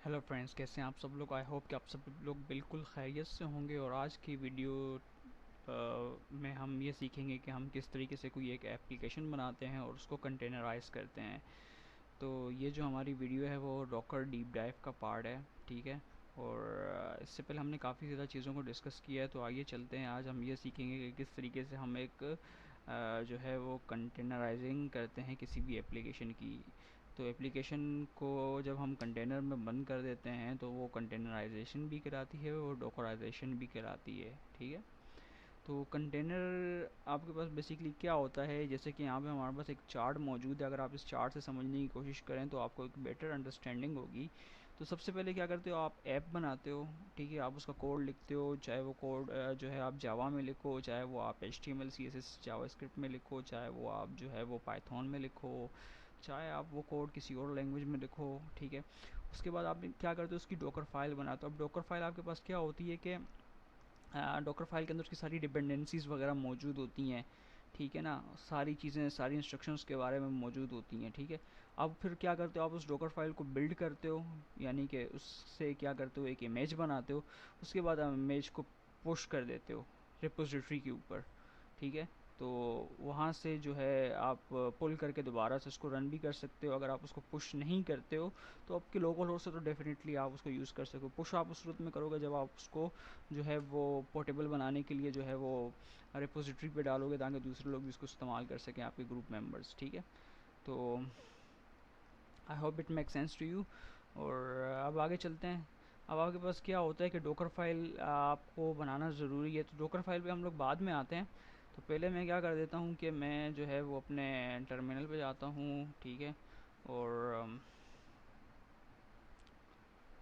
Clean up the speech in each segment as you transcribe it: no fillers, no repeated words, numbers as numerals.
Hello friends, कैसे हैं आप सब लोग। आई होप कि आप सब लोग बिल्कुल खैरियत से होंगे। और आज की वीडियो में हम ये सीखेंगे कि हम किस तरीके से कोई एक एप्लीकेशन बनाते हैं और उसको कंटेनराइज करते हैं। तो ये जो हमारी वीडियो है वो डॉकर डीप डाइव का पार्ट है, ठीक है। और इससे पहले हमने काफ़ी ज़्यादा चीज़ों को डिस्कस किया है, तो आइए चलते हैं। आज हम ये सीखेंगे कि किस तरीके से हम एक जो है वो कंटेनराइजिंग करते हैं किसी भी एप्लीकेशन की। तो एप्लीकेशन को जब हम कंटेनर में बंद कर देते हैं तो वो कंटेनराइजेशन भी कराती है और डॉकराइजेशन भी कराती है, ठीक है। तो कंटेनर आपके पास बेसिकली क्या होता है, जैसे कि यहाँ पे हमारे पास एक चार्ट मौजूद है। अगर आप इस चार्ट से समझने की कोशिश करें तो आपको एक बेटर अंडरस्टैंडिंग होगी। तो सबसे पहले क्या करते हो, आप ऐप बनाते हो, ठीक है। आप उसका कोड लिखते हो, चाहे वो कोड जो है आप जावा में लिखो, चाहे वो आप HTML CSS जावास्क्रिप्ट में लिखो, चाहे वो आप जो है वो पाइथन में लिखो, चाहे आप वो कोड किसी और लैंग्वेज में लिखो, ठीक है। उसके बाद आप क्या करते हो, उसकी डॉकर फाइल बनाते हो। अब डॉकर फाइल आपके पास क्या होती है कि डॉकर फाइल के अंदर उसकी सारी डिपेंडेंसीज़ वगैरह मौजूद होती हैं, ठीक है ना। सारी चीज़ें, सारी इंस्ट्रक्शंस के बारे में मौजूद होती हैं, ठीक है। अब फिर क्या करते हो, आप उस डॉकर फाइल को बिल्ड करते हो, यानी कि उससे क्या करते हो, एक इमेज बनाते हो। उसके बाद आप इमेज को पुश कर देते हो रिपोजिटरी के ऊपर, ठीक है। तो वहाँ से जो है आप पुल करके दोबारा से उसको रन भी कर सकते हो। अगर आप उसको पुश नहीं करते हो तो आपके लोकल होस्ट से तो डेफिनेटली आप उसको यूज़ कर सको। पुश आप उस सूरत में करोगे जब आप उसको जो है वो पोर्टेबल बनाने के लिए जो है वो रिपोजिटरी पे डालोगे, ताकि दूसरे लोग भी इसको इस्तेमाल कर सकें, आपके ग्रुप मेंबर्स, ठीक है। तो I hope it make sense to you. और अब आगे चलते हैं। अब आपके पास क्या होता है कि डॉकर फाइल आपको बनाना ज़रूरी है। तो डॉकर फाइल पे हम लोग बाद में आते हैं। तो पहले मैं क्या कर देता हूँ कि मैं जो है वो अपने टर्मिनल पे जाता हूँ, ठीक है। और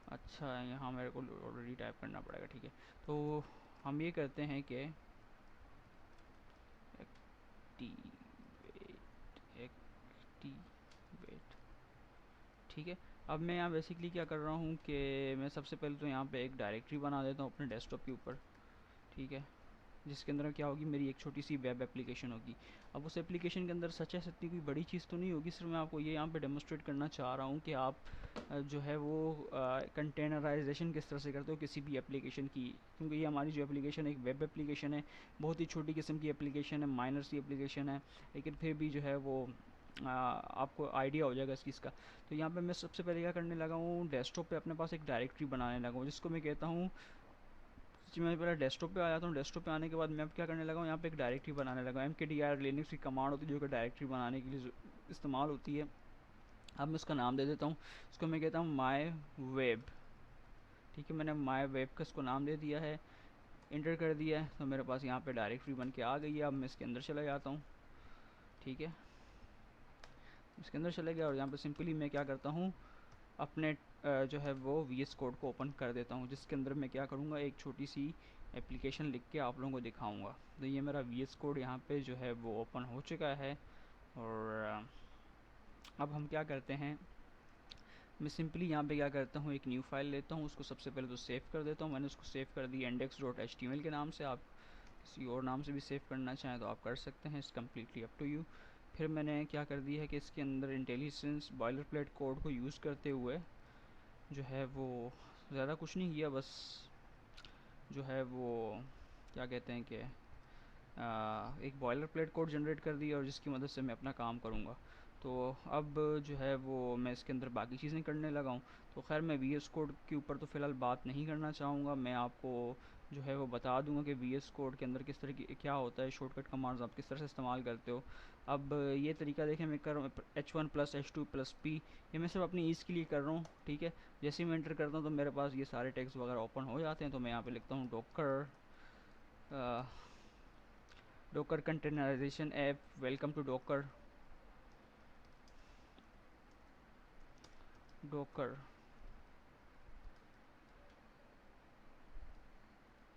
अच्छा, यहाँ मेरे को ऑलरेडी टाइप करना पड़ेगा, ठीक है। तो हम ये करते हैं कि एक्टिवेट एक्टिवेट, ठीक है। अब मैं यहाँ बेसिकली क्या कर रहा हूँ कि मैं सबसे पहले तो यहाँ पे एक डायरेक्टरी बना देता हूँ अपने डेस्कटॉप के ऊपर, ठीक है। जिसके अंदर क्या होगी, मेरी एक छोटी सी वेब एप्लीकेशन होगी। अब उस एप्लीकेशन के अंदर सच है इतनी कोई बड़ी चीज़ तो नहीं होगी, सिर्फ मैं आपको ये यहाँ पे डेमोस्ट्रेट करना चाह रहा हूँ कि आप जो है वो कंटेनराइजेशन किस तरह से करते हो किसी भी एप्लीकेशन की। क्योंकि ये हमारी जो एप्लीकेशन है एक वेब एप्लीकेशन है, बहुत ही छोटी किस्म की एप्लीकेशन है, माइनर सी एप्लीकेशन है, लेकिन फिर भी जो है वो आपको आइडिया हो जाएगा इस चीज़ का। तो यहाँ पे मैं सबसे पहले क्या करने लगा हूँ, डेस्कटॉप पे अपने पास एक डायरेक्टरी बनाने लगा हूँ, जिसको मैं कहता हूँ जी। मैं पहले डेस्कटॉप पे आ जाता हूँ। डेस्कटॉप पे आने के बाद मैं अब क्या करने लगा हूँ, यहाँ पे एक डायरेक्टरी बनाने लगा हूँ। MKDR लिनक्स की कमांड होती है जो कि डायरेक्टरी बनाने के लिए इस्तेमाल होती है। अब मैं उसका नाम दे देता हूँ, इसको मैं कहता हूँ माई वेब, ठीक है। मैंने माई वेब का इसको नाम दे दिया है, इंटर कर दिया है, तो मेरे पास यहाँ पे डायरेक्टरी बन के आ गई है। अब मैं इसके अंदर चला जाता हूँ, ठीक है। इसके अंदर चले गया और यहाँ पे सिंपली मैं क्या करता हूँ, अपने जो है वो VS कोड को ओपन कर देता हूँ, जिसके अंदर मैं क्या करूँगा, एक छोटी सी एप्लीकेशन लिख के आप लोगों को दिखाऊँगा। तो ये मेरा VS कोड यहाँ पे जो है वो ओपन हो चुका है। और अब हम क्या करते हैं, मैं सिंपली यहाँ पे क्या करता हूँ, एक न्यू फाइल लेता हूँ, उसको सबसे पहले तो सेव कर देता हूँ। मैंने उसको सेव कर दी index.html के नाम से। आप किसी और नाम से भी सेव करना चाहें तो आप कर सकते हैं, it's completely up to you. फिर मैंने क्या कर दिया है कि इसके अंदर इंटेलिजेंस बॉयलर प्लेट कोड को यूज़ करते हुए जो है वो ज़्यादा कुछ नहीं किया, बस जो है वो क्या कहते हैं कि एक बॉयलर प्लेट कोड जनरेट कर दिया और जिसकी मदद से मैं अपना काम करूँगा। तो अब जो है वो मैं इसके अंदर बाकी चीज़ें करने लगा हूँ। तो खैर मैं VS कोड के ऊपर तो फ़िलहाल बात नहीं करना चाहूँगा। मैं आपको जो है वो बता दूंगा कि VS कोड के अंदर किस तरह की क्या होता है, शॉर्टकट कमांड्स आप किस तरह से इस्तेमाल करते हो। अब ये तरीका देखें, मैं कर रहा हूँ H1+H2+P, ये मैं सिर्फ अपनी ईज़ के लिए कर रहा हूँ, ठीक है। जैसे ही मैं एंटर करता हूँ तो मेरे पास ये सारे टेक्स्ट वगैरह ओपन हो जाते हैं। तो मैं यहाँ पे लिखता हूँ Docker Docker containerization app, welcome to Docker Docker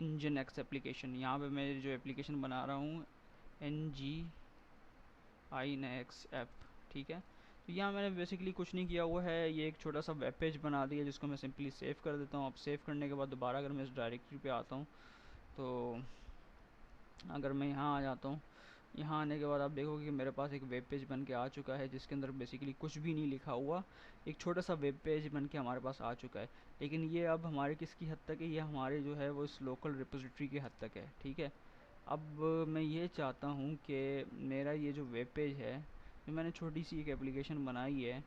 engine x application. यहाँ पे मैं जो एप्लीकेशन बना रहा हूँ NGINX ऐप, ठीक है। तो यहाँ मैंने बेसिकली कुछ नहीं किया हुआ है, ये एक छोटा सा वेब पेज बना दिया जिसको मैं सिंपली सेव कर देता हूँ। अब सेव करने के बाद दोबारा अगर मैं इस डायरेक्टरी पे आता हूँ, तो अगर मैं यहाँ आ जाता हूँ यहाँ आने के बाद आप देखोगे कि मेरे पास एक वेब पेज बन के आ चुका है, जिसके अंदर बेसिकली कुछ भी नहीं लिखा हुआ, एक छोटा सा वेब पेज बन के हमारे पास आ चुका है। लेकिन ये अब हमारे किसकी हद तक है, ये हमारे जो है वो इस लोकल रिपोजिटरी की हद तक है, ठीक है। अब मैं ये चाहता हूँ कि मेरा ये जो वेब पेज है, जो मैंने छोटी सी एक एप्लीकेशन बनाई है,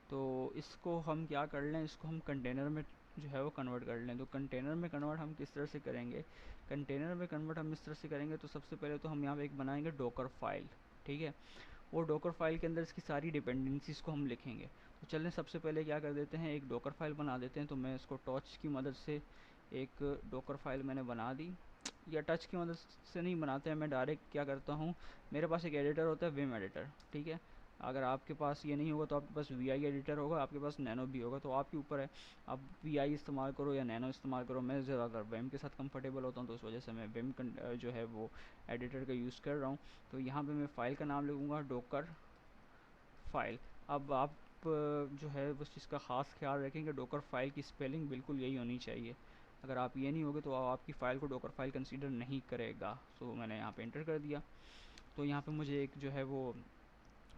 तो इसको हम क्या कर लें, इसको हम कंटेनर में जो है वो कन्वर्ट कर लें। तो कंटेनर में कन्वर्ट हम किस तरह से करेंगे, कंटेनर में कन्वर्ट हम इस तरह से करेंगे, तो सबसे पहले तो हम यहाँ पे एक बनाएंगे डॉकर फाइल, ठीक है। वो डॉकर फाइल के अंदर इसकी सारी डिपेंडेंसीज़ को हम लिखेंगे। तो चलें सबसे पहले क्या कर देते हैं, एक डॉकर फाइल बना देते हैं। तो मैं इसको टॉर्च की मदद से एक डॉकर फाइल मैंने बना दी, या टच की मदद से नहीं बनाते हैं, मैं डायरेक्ट क्या करता हूँ, मेरे पास एक एडिटर होता है, विम एडिटर, ठीक है। अगर आपके पास ये नहीं होगा तो आपके पास वी आई एडिटर होगा, आपके पास नैनो भी होगा, तो आपके ऊपर है, आप वी आई इस्तेमाल करो या नैनो इस्तेमाल करो। मैं ज़्यादातर विम के साथ कंफर्टेबल होता हूँ, तो उस वजह से मैं विम जो है वो एडिटर का यूज़ कर रहा हूँ। तो यहाँ पे मैं फ़ाइल का नाम लिखूँगा डॉकर फाइल। अब आप जो है उस चीज़ का ख़ास ख्याल रखें कि डॉकर फाइल की स्पेलिंग बिल्कुल यही होनी चाहिए। अगर आप ये नहीं होगे तो आपकी फ़ाइल को डॉकर फाइल कंसीडर नहीं करेगा। सो मैंने यहाँ पे इंटर कर दिया। तो यहाँ पे मुझे एक जो है वो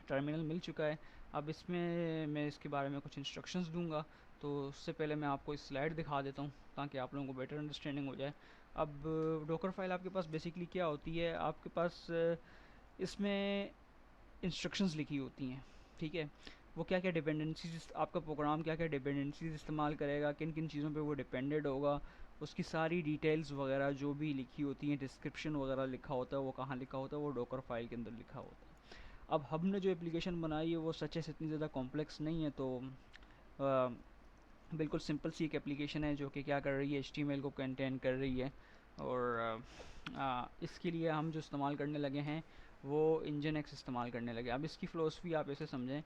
टर्मिनल मिल चुका है। अब इसमें मैं इसके बारे में कुछ इंस्ट्रक्शंस दूंगा। तो उससे पहले मैं आपको इस स्लाइड दिखा देता हूँ ताकि आप लोगों को बेटर अंडरस्टैंडिंग हो जाए। अब डॉकर फाइल आपके पास बेसिकली क्या होती है, आपके पास इसमें इंस्ट्रक्शंस लिखी होती हैं, ठीक है। वो क्या क्या डिपेंडेंसीज, आपका प्रोग्राम क्या क्या डिपेंडेंसीज इस्तेमाल करेगा, किन किन चीज़ों पे वो डिपेंडेड होगा, उसकी सारी डिटेल्स वगैरह जो भी लिखी होती हैं, डिस्क्रिप्शन वगैरह लिखा होता है, वो कहाँ लिखा होता है, वो डॉकर फाइल के अंदर लिखा होता है। अब हमने जो एप्लीकेशन बनाई है वो सच से इतनी ज़्यादा कॉम्प्लेक्स नहीं है, तो बिल्कुल सिंपल सी एक एप्लीकेशन है जो कि क्या कर रही है, HTML को कंटेन कर रही है। और इसके लिए हम जो इस्तेमाल करने लगे हैं वो इंजन एक्स इस्तेमाल करने लगे। अब इसकी फ़िलोसफी आप ऐसे समझें।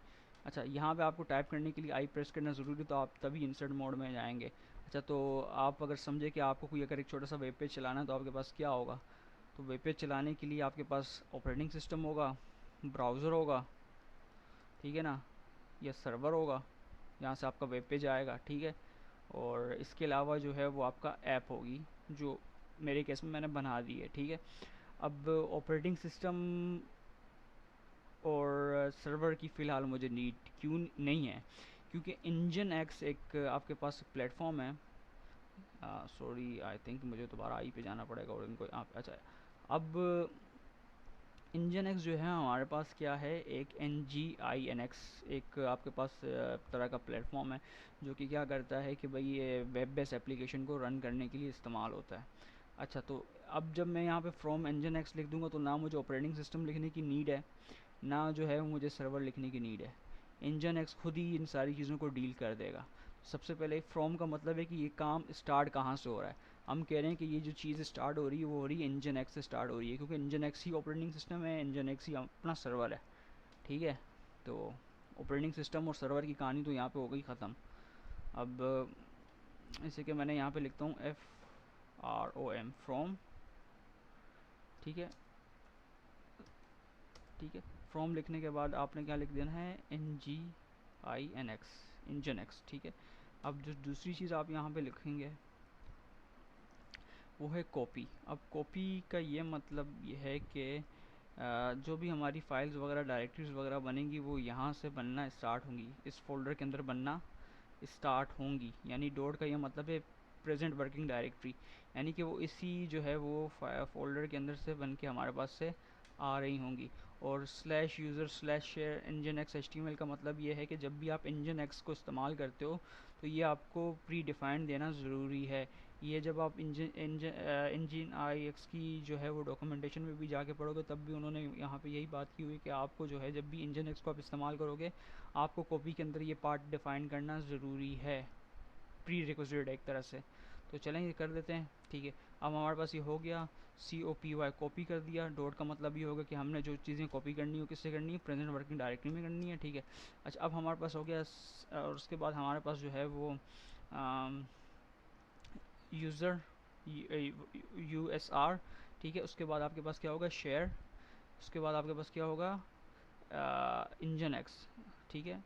अच्छा, यहाँ पे आपको टाइप करने के लिए आई प्रेस करना ज़रूरी, तो आप तभी इंसर्ट मोड में जाएंगे। अच्छा, तो आप अगर समझे कि आपको कोई अगर एक छोटा सा वेब पेज चलाना है तो आपके पास क्या होगा, तो वेब पेज चलाने के लिए आपके पास ऑपरेटिंग सिस्टम होगा, ब्राउज़र होगा, ठीक है ना, या सर्वर होगा, यहाँ से आपका वेब पेज आएगा, ठीक है। और इसके अलावा जो है वो आपका ऐप होगी, जो मेरे केस में मैंने बना दी है, ठीक है। अब ऑपरेटिंग सिस्टम और सर्वर की फ़िलहाल मुझे नीड क्यों नहीं है, क्योंकि इंजन एक्स एक आपके पास प्लेटफॉर्म है। सॉरी, आई थिंक मुझे दोबारा आई पे जाना पड़ेगा और इनको आप, अच्छा। अब इंजन एक्स जो है हमारे पास क्या है, एक NGINX, एक आपके पास तरह का प्लेटफॉर्म है जो कि क्या करता है कि भाई ये वेब बेस्ड एप्लीकेशन को रन करने के लिए इस्तेमाल होता है। अच्छा, तो अब जब मैं यहाँ पे फ्रॉम इंजन एक्स लिख दूंगा तो ना मुझे ऑपरेटिंग सिस्टम लिखने की नीड है, ना जो है मुझे सर्वर लिखने की नीड है। इंजन एक्स खुद ही इन सारी चीज़ों को डील कर देगा। सबसे पहले फ्रॉम का मतलब है कि ये काम स्टार्ट कहाँ से हो रहा है। हम कह रहे हैं कि ये जो चीज़ स्टार्ट हो रही है वो हो रही है इंजन एक्स से स्टार्ट हो रही है, क्योंकि इंजन एक्स ही ऑपरेटिंग सिस्टम है, इंजन एक्स ही अपना सर्वर है, ठीक है। तो ऑपरेटिंग सिस्टम और सर्वर की कहानी तो यहाँ पे हो गई ख़त्म। अब इसे कि मैंने यहाँ पे लिखता हूँ FROM फ्रॉम, ठीक है, ठीक है। फ्रॉम लिखने के बाद आपने क्या लिख देना है, NGINX, इंजन एक्स, ठीक है। अब जो दूसरी चीज़ आप यहाँ पे लिखेंगे वो है कॉपी। अब कॉपी का ये मतलब ये है कि जो भी हमारी फाइल्स वगैरह डायरेक्टरीज वगैरह बनेंगी वो यहाँ से बनना स्टार्ट होंगी, इस फोल्डर के अंदर बनना स्टार्ट होंगी। यानी डॉट का ये मतलब है प्रेजेंट वर्किंग डायरेक्टरी, यानी कि वो इसी जो है वो फोल्डर के अंदर से बन के हमारे पास से आ रही होंगी। और slash user slash share engine x HTML का मतलब ये है कि जब भी आप इंजन एक्स को इस्तेमाल करते हो तो ये आपको प्री डिफाइंड देना ज़रूरी है। ये जब आप इंजन आई एक्स की जो है वो डॉक्यूमेंटेशन में भी जाके पढ़ोगे तब भी उन्होंने यहाँ पे यही बात की हुई कि आपको जो है जब भी इंजन एक्स को आप इस्तेमाल करोगे आपको कॉपी के अंदर ये पार्ट डिफाइन करना ज़रूरी है, प्री रिक्विजिट एक तरह से। तो चलें ये कर देते हैं, ठीक है। अब हमारे पास ये हो गया, COPY कॉपी कर दिया। डॉट का मतलब ये होगा कि हमने जो चीज़ें कॉपी करनी हो किससे करनी है, प्रेजेंट वर्किंग डायरेक्टरी में करनी है, ठीक है। अच्छा, अब हमारे पास हो गया और उसके बाद हमारे पास जो है वो यूज़र USR, ठीक है। उसके बाद आपके पास क्या होगा, शेयर। उसके बाद आपके पास क्या होगा, इंजन एक्स, ठीक है,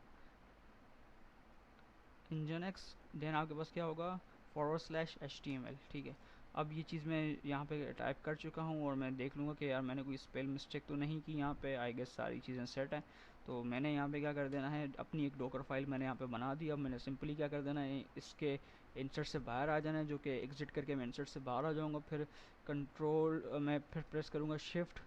इंजन एक्स। देन आपके पास क्या होगा, /HTML, ठीक है। अब ये चीज़ मैं यहाँ पे टाइप कर चुका हूँ और मैं देख लूँगा कि यार मैंने कोई स्पेल मिस्टेक तो नहीं की यहाँ पे। आई गेस सारी चीज़ें सेट हैं। तो मैंने यहाँ पे क्या कर देना है, अपनी एक डॉकर फाइल मैंने यहाँ पे बना दी। अब मैंने सिंपली क्या कर देना है, इसके इंसर्ट से बाहर आ जाना है, जो कि एग्जिट करके मैं इंसर्ट से बाहर आ जाऊँगा। फिर कंट्रोल मैं फिर प्रेस करूँगा शिफ्ट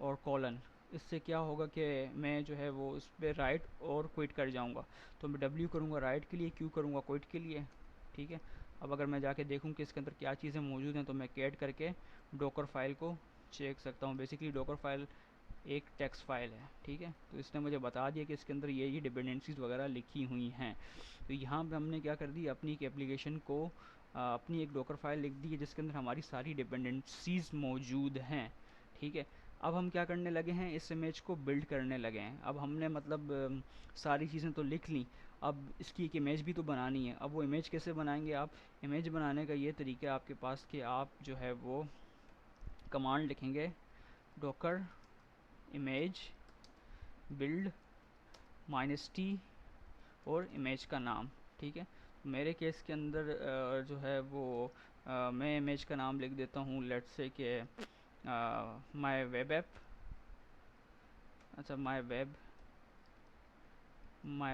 और कॉलन। इससे क्या होगा कि मैं जो है वो इस पर राइट और क्विट कर जाऊँगा। तो मैं डब्ल्यू करूँगा राइट के लिए, क्यू करूँगा क्विट के लिए, ठीक है। अब अगर मैं जाके देखूँ कि इसके अंदर क्या चीज़ें मौजूद हैं, तो मैं कैट करके डॉकर फाइल को चेक सकता हूँ। बेसिकली डॉकर फाइल एक टेक्स्ट फाइल है, ठीक है। तो इसने मुझे बता दिया कि इसके अंदर ये डिपेंडेंसीज वगैरह लिखी हुई हैं। तो यहाँ पे हमने क्या कर दी, अपनी एक एप्लीकेशन को अपनी एक डॉकर फाइल लिख दी है जिसके अंदर हमारी सारी डिपेंडेंसीज मौजूद हैं, ठीक है। अब हम क्या करने लगे हैं, इस इमेज को बिल्ड करने लगे हैं। अब हमने मतलब सारी चीज़ें तो लिख ली, अब इसकी एक इमेज भी तो बनानी है। अब वो इमेज कैसे बनाएंगे आप, इमेज बनाने का ये तरीका है आपके पास कि आप जो है वो कमांड लिखेंगे डॉकर इमेज बिल्ड -t और इमेज का नाम, ठीक है। मेरे केस के अंदर जो है वो मैं इमेज का नाम लिख देता हूँ, लेट्स से कि माय वेब ऐप। अच्छा, माय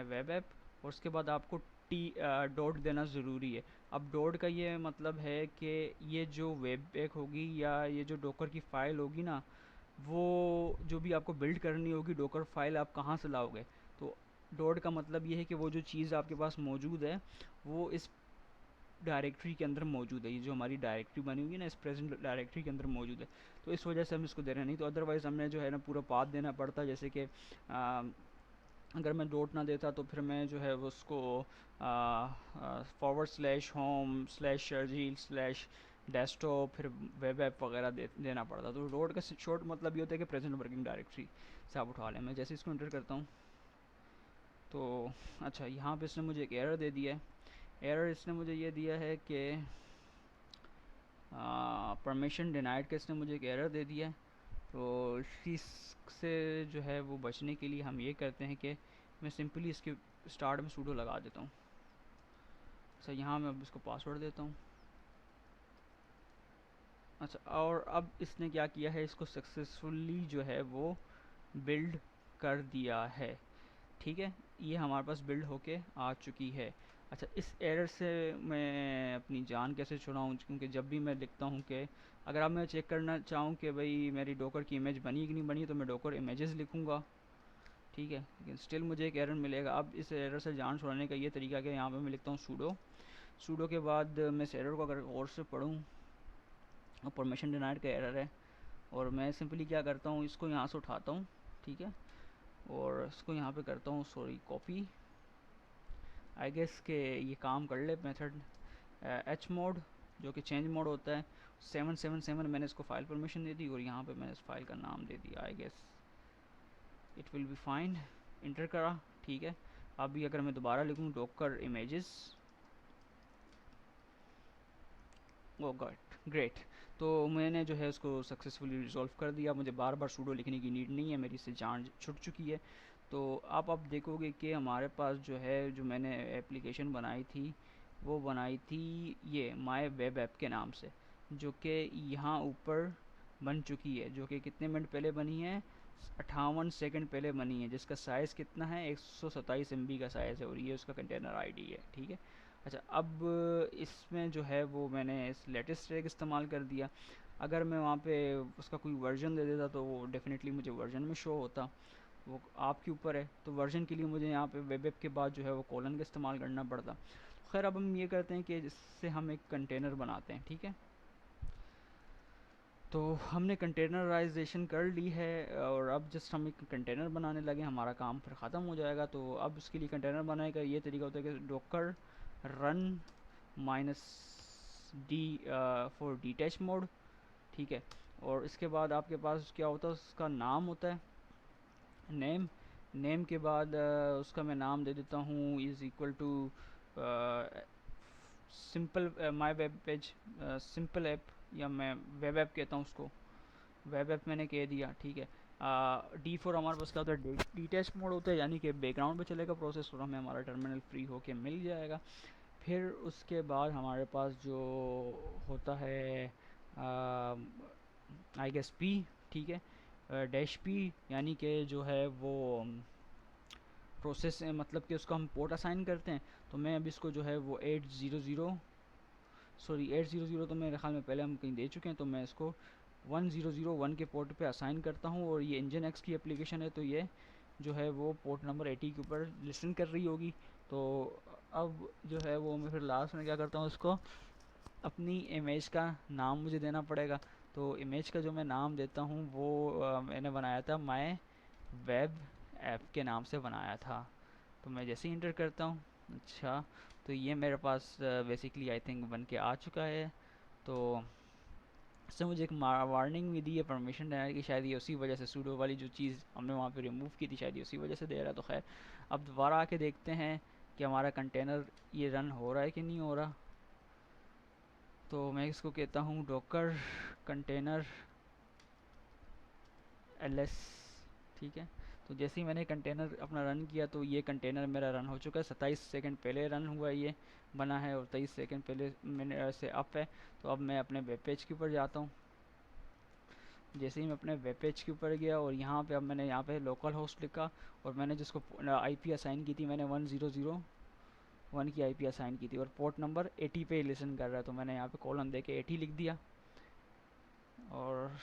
वेब ऐप। और उसके बाद आपको टी डॉट देना ज़रूरी है। अब डॉट का ये मतलब है कि ये जो वेब ऐप होगी या ये जो डॉकर की फ़ाइल होगी ना, वो जो भी आपको बिल्ड करनी होगी डॉकर फाइल, आप कहाँ से लाओगे। तो डॉट का मतलब ये है कि वो जो चीज़ आपके पास मौजूद है वो इस डायरेक्टरी के अंदर मौजूद है। ये जो हमारी डायरेक्टरी बनी हुई है ना, इस प्रेजेंट डायरेक्टरी के अंदर मौजूद है। तो इस वजह से हम इसको दे रहे हैं, नहीं तो अदरवाइज़ हमें जो है ना पूरा पाथ देना पड़ता। जैसे कि अगर मैं डॉट ना देता तो फिर मैं जो है वो उसको /home/shirjeel/desktop फिर वेब ऐप वगैरह देना पड़ता। तो डॉट का शॉर्ट मतलब ये होता है कि प्रेजेंट वर्किंग डायरेक्टरी से आप उठा लें। मैं जैसे इसको इंटर करता हूँ तो अच्छा, यहाँ पे इसने मुझे एक एरर दे दिया है। एरर इसने मुझे ये दिया है कि परमिशन डिनाइड का इसने मुझे एक एरर दे दिया है। तो इससे जो है वो बचने के लिए हम ये करते हैं कि मैं सिंपली इसके स्टार्ट में सूडो लगा देता हूँ। अच्छा, यहाँ मैं अब इसको पासवर्ड देता हूँ। अच्छा, और अब इसने क्या किया है, इसको सक्सेसफुली जो है वो बिल्ड कर दिया है, ठीक है। ये हमारे पास बिल्ड होके आ चुकी है। अच्छा, इस एरर से मैं अपनी जान कैसे छुड़ाऊँ, क्योंकि जब भी मैं लिखता हूँ कि अगर अब मैं चेक करना चाहूँ कि भाई मेरी डॉकर की इमेज बनी कि नहीं बनी, तो मैं डॉकर इमेजेस लिखूँगा, ठीक है। लेकिन स्टिल मुझे एक एरर मिलेगा। अब इस एरर से जान छुड़ाने का ये तरीका कि यहाँ पे मैं लिखता हूँ सूडो। सूडो के बाद मैं इस एरर को अगर और से पढ़ूँ, और परमिशन डिनाइड का एरर है, और मैं सिंपली क्या करता हूँ, इसको यहाँ से उठाता हूँ, ठीक है, और इसको यहाँ पे करता हूँ सॉरी कॉपी। आई गेस के ये काम कर ले मेथड एच मोड, जो कि चेंज मोड होता है। 777 मैंने इसको फाइल परमिशन दे दी और यहाँ पे मैंने इस फाइल का नाम दे दिया। I guess it will be fine. Enter करा, ठीक है। अभी अगर मैं दोबारा लिखूँ Docker images, oh God great. तो मैंने जो है उसको सक्सेसफुली रिजॉल्व कर दिया। मुझे बार बार सूडो लिखने की नीड नहीं है, मेरी इससे जान छुट चुकी है। तो आप देखोगे कि हमारे पास जो है, जो मैंने एप्लीकेशन बनाई थी वो बनाई थी ये माय वेब ऐप के नाम से, जो कि यहाँ ऊपर बन चुकी है, जो कि कितने मिनट पहले बनी है, 58 सेकंड पहले बनी है, जिसका साइज़ कितना है, 127 MB का साइज़ है, और ये उसका कंटेनर आईडी है, ठीक है। अच्छा, अब इसमें जो है वो मैंने इस लेटेस्ट टैग इस्तेमाल कर दिया। अगर मैं वहाँ पे उसका कोई वर्जन दे देता तो वो डेफिनेटली मुझे वर्जन में शो होता, वो आपके ऊपर है। तो वर्जन के लिए मुझे यहाँ पे वेब ऐप के बाद जो है वो कॉलन का इस्तेमाल करना पड़ता। खैर, अब हम ये करते हैं कि इससे हम एक कंटेनर बनाते हैं, ठीक है। तो हमने कंटेनराइजेशन कर ली है और अब जस्ट हम एक कंटेनर बनाने लगे, हमारा काम फिर ख़त्म हो जाएगा। तो अब उसके लिए कंटेनर बनाने का ये तरीका होता है कि Docker run -d for detach mode, ठीक है। और इसके बाद आपके पास क्या होता है, उसका नाम होता है नेम। नेम के बाद उसका मैं नाम दे देता हूँ is equal to simple my web page, simple app, या मैं वेब ऐप कहता हूँ उसको, वेब ऐप मैंने कह दिया, ठीक है। D4 हमारे पास क्या होता है, डिटैच मोड होता है, यानी कि बैकग्राउंड पे चलेगा प्रोसेस और हमें हमारा टर्मिनल फ्री होके मिल जाएगा। फिर उसके बाद हमारे पास जो होता है आई गेस पी, ठीक है, डैश पी, यानी कि जो है वो प्रोसेस, मतलब कि उसको हम पोर्ट असाइन करते हैं। तो मैं अब इसको जो है वो 800 तो मेरे ख्याल में पहले हम कहीं दे चुके हैं, तो मैं इसको 1001 के पोर्ट पे असाइन करता हूँ। और ये इंजन एक्स की एप्लीकेशन है, तो ये जो है वो पोर्ट नंबर 80 के ऊपर लिसन कर रही होगी। तो अब जो है वो मैं फिर लास्ट में क्या करता हूँ, इसको अपनी इमेज का नाम मुझे देना पड़ेगा। तो इमेज का जो मैं नाम देता हूँ वो मैंने बनाया था माय वेब ऐप के नाम से बनाया था। तो मैं जैसे ही इंटर करता हूँ, अच्छा, तो ये मेरे पास बेसिकली आई थिंक बन के आ चुका है। तो इससे मुझे एक वार्निंग भी दी है परमिशन देना कि शायद ये उसी वजह से सूडो वाली जो चीज़ हमने वहाँ पे रिमूव की थी, शायद ये उसी वजह से दे रहा है। तो खैर, अब दोबारा आके देखते हैं कि हमारा कंटेनर ये रन हो रहा है कि नहीं हो रहा। तो मैं इसको कहता हूँ डॉकर कंटेनर ls, ठीक है। तो जैसे ही मैंने कंटेनर अपना रन किया, तो ये कंटेनर मेरा रन हो चुका है। 27 सेकंड पहले रन हुआ, ये बना है, और 23 सेकंड पहले मैंने से अप है। तो अब मैं अपने वेब पेज के ऊपर जाता हूँ। जैसे ही मैं अपने वेब पेज के ऊपर गया, और यहाँ पे अब मैंने यहाँ पे लोकल होस्ट लिखा, और मैंने जिसको आईपी असाइन की थी, मैंने 1001 की आईपी असाइन की थी, और पोर्ट नंबर 80 पे लिसन कर रहा है। तो मैंने यहाँ पे कॉलन दे के 80 लिख दिया, और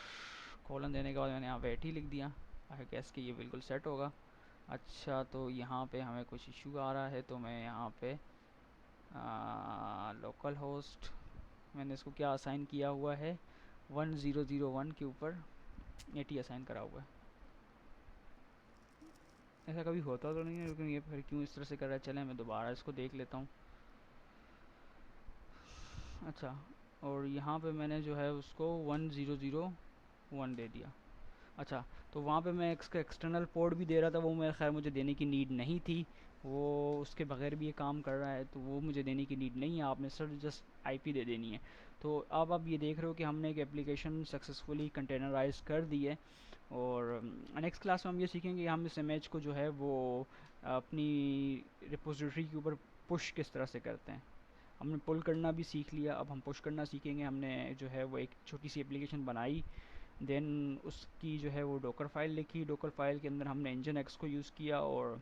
कॉलन देने के बाद मैंने यहाँ पे 80 लिख दिया। आई गेस कि ये बिल्कुल सेट होगा। अच्छा, तो यहाँ पे हमें कुछ इशू आ रहा है, तो मैं यहाँ पे लोकल होस्ट, मैंने इसको क्या असाइन किया हुआ है, 1001 के ऊपर 80 असाइन करा हुआ है। ऐसा कभी होता तो नहीं है, लेकिन ये फिर क्यों इस तरह से कर रहा है। चलें, मैं दोबारा इसको देख लेता हूँ। अच्छा, और यहाँ पे मैंने जो है उसको 1001 दे दिया। अच्छा, तो वहाँ पे मैं इसका एक्सटर्नल पोर्ट भी दे रहा था, वो मेरे खैर मुझे देने की नीड नहीं थी। वो उसके बगैर भी ये काम कर रहा है, तो वो मुझे देने की नीड नहीं है। आपने सर जस्ट आईपी दे देनी है। तो अब आप ये देख रहे हो कि हमने एक एप्लीकेशन सक्सेसफुली कंटेनराइज कर दी है। और नेक्स्ट क्लास में हम ये सीखेंगे कि हम इस इमेज को जो है वो अपनी रिपोजिटरी के ऊपर पुश किस तरह से करते हैं। हमने पुल करना भी सीख लिया, अब हम पुश करना सीखेंगे। हमने जो है वो एक छोटी सी एप्लीकेशन बनाई, देन उसकी जो है वो डॉकर फाइल लिखी। डॉकर फाइल के अंदर हमने इंजन एक्स को यूज़ किया, और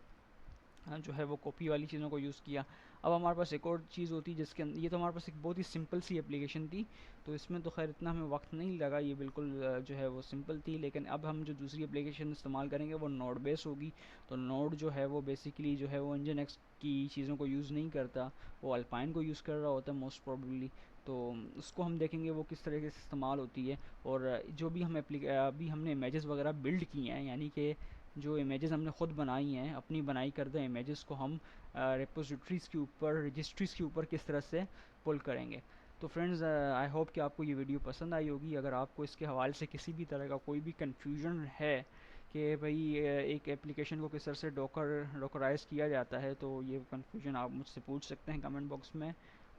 जो है वो कॉपी वाली चीज़ों को यूज़ किया। अब हमारे पास एक और चीज़ होती है जिसके ये तो हमारे पास एक बहुत ही सिंपल सी एप्लीकेशन थी, तो इसमें तो खैर इतना हमें वक्त नहीं लगा, ये बिल्कुल जो है वो सिंपल थी। लेकिन अब हम जो दूसरी एप्लीकेशन इस्तेमाल करेंगे वो नोड बेस होगी। तो नोड जो है वो बेसिकली जो है वो इंजन एक्स की चीज़ों को यूज़ नहीं करता, वो अल्पाइन को यूज़ कर रहा होता है मोस्ट प्रॉब्ली। तो उसको हम देखेंगे वो किस तरीके से इस्तेमाल होती है। और जो भी हम अभी हमने इमेजेस वगैरह बिल्ड किए हैं, यानी कि जो इमेजेस हमने ख़ुद बनाई हैं, अपनी बनाई करदे इमेजेस को हम रिपोजिटरीज़ के ऊपर, रजिस्ट्रीज़ के ऊपर किस तरह से पुल करेंगे। तो फ्रेंड्स, आई होप कि आपको ये वीडियो पसंद आई होगी। अगर आपको इसके हवाले से किसी भी तरह का कोई भी कन्फ्यूजन है कि भाई एक एप्लीकेशन को किस तरह से डॉकराइज किया जाता है, तो ये कन्फ्यूजन आप मुझसे पूछ सकते हैं कमेंट बॉक्स में।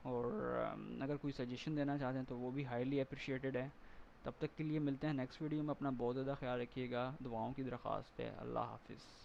और अगर कोई सजेशन देना चाहते हैं तो वो भी हाईली अप्रिशिएटेड है। तब तक के लिए मिलते हैं नेक्स्ट वीडियो में। अपना बहुत ज़्यादा ख्याल रखिएगा। दुआओं की दरख्वास्त है। अल्लाह हाफिज़।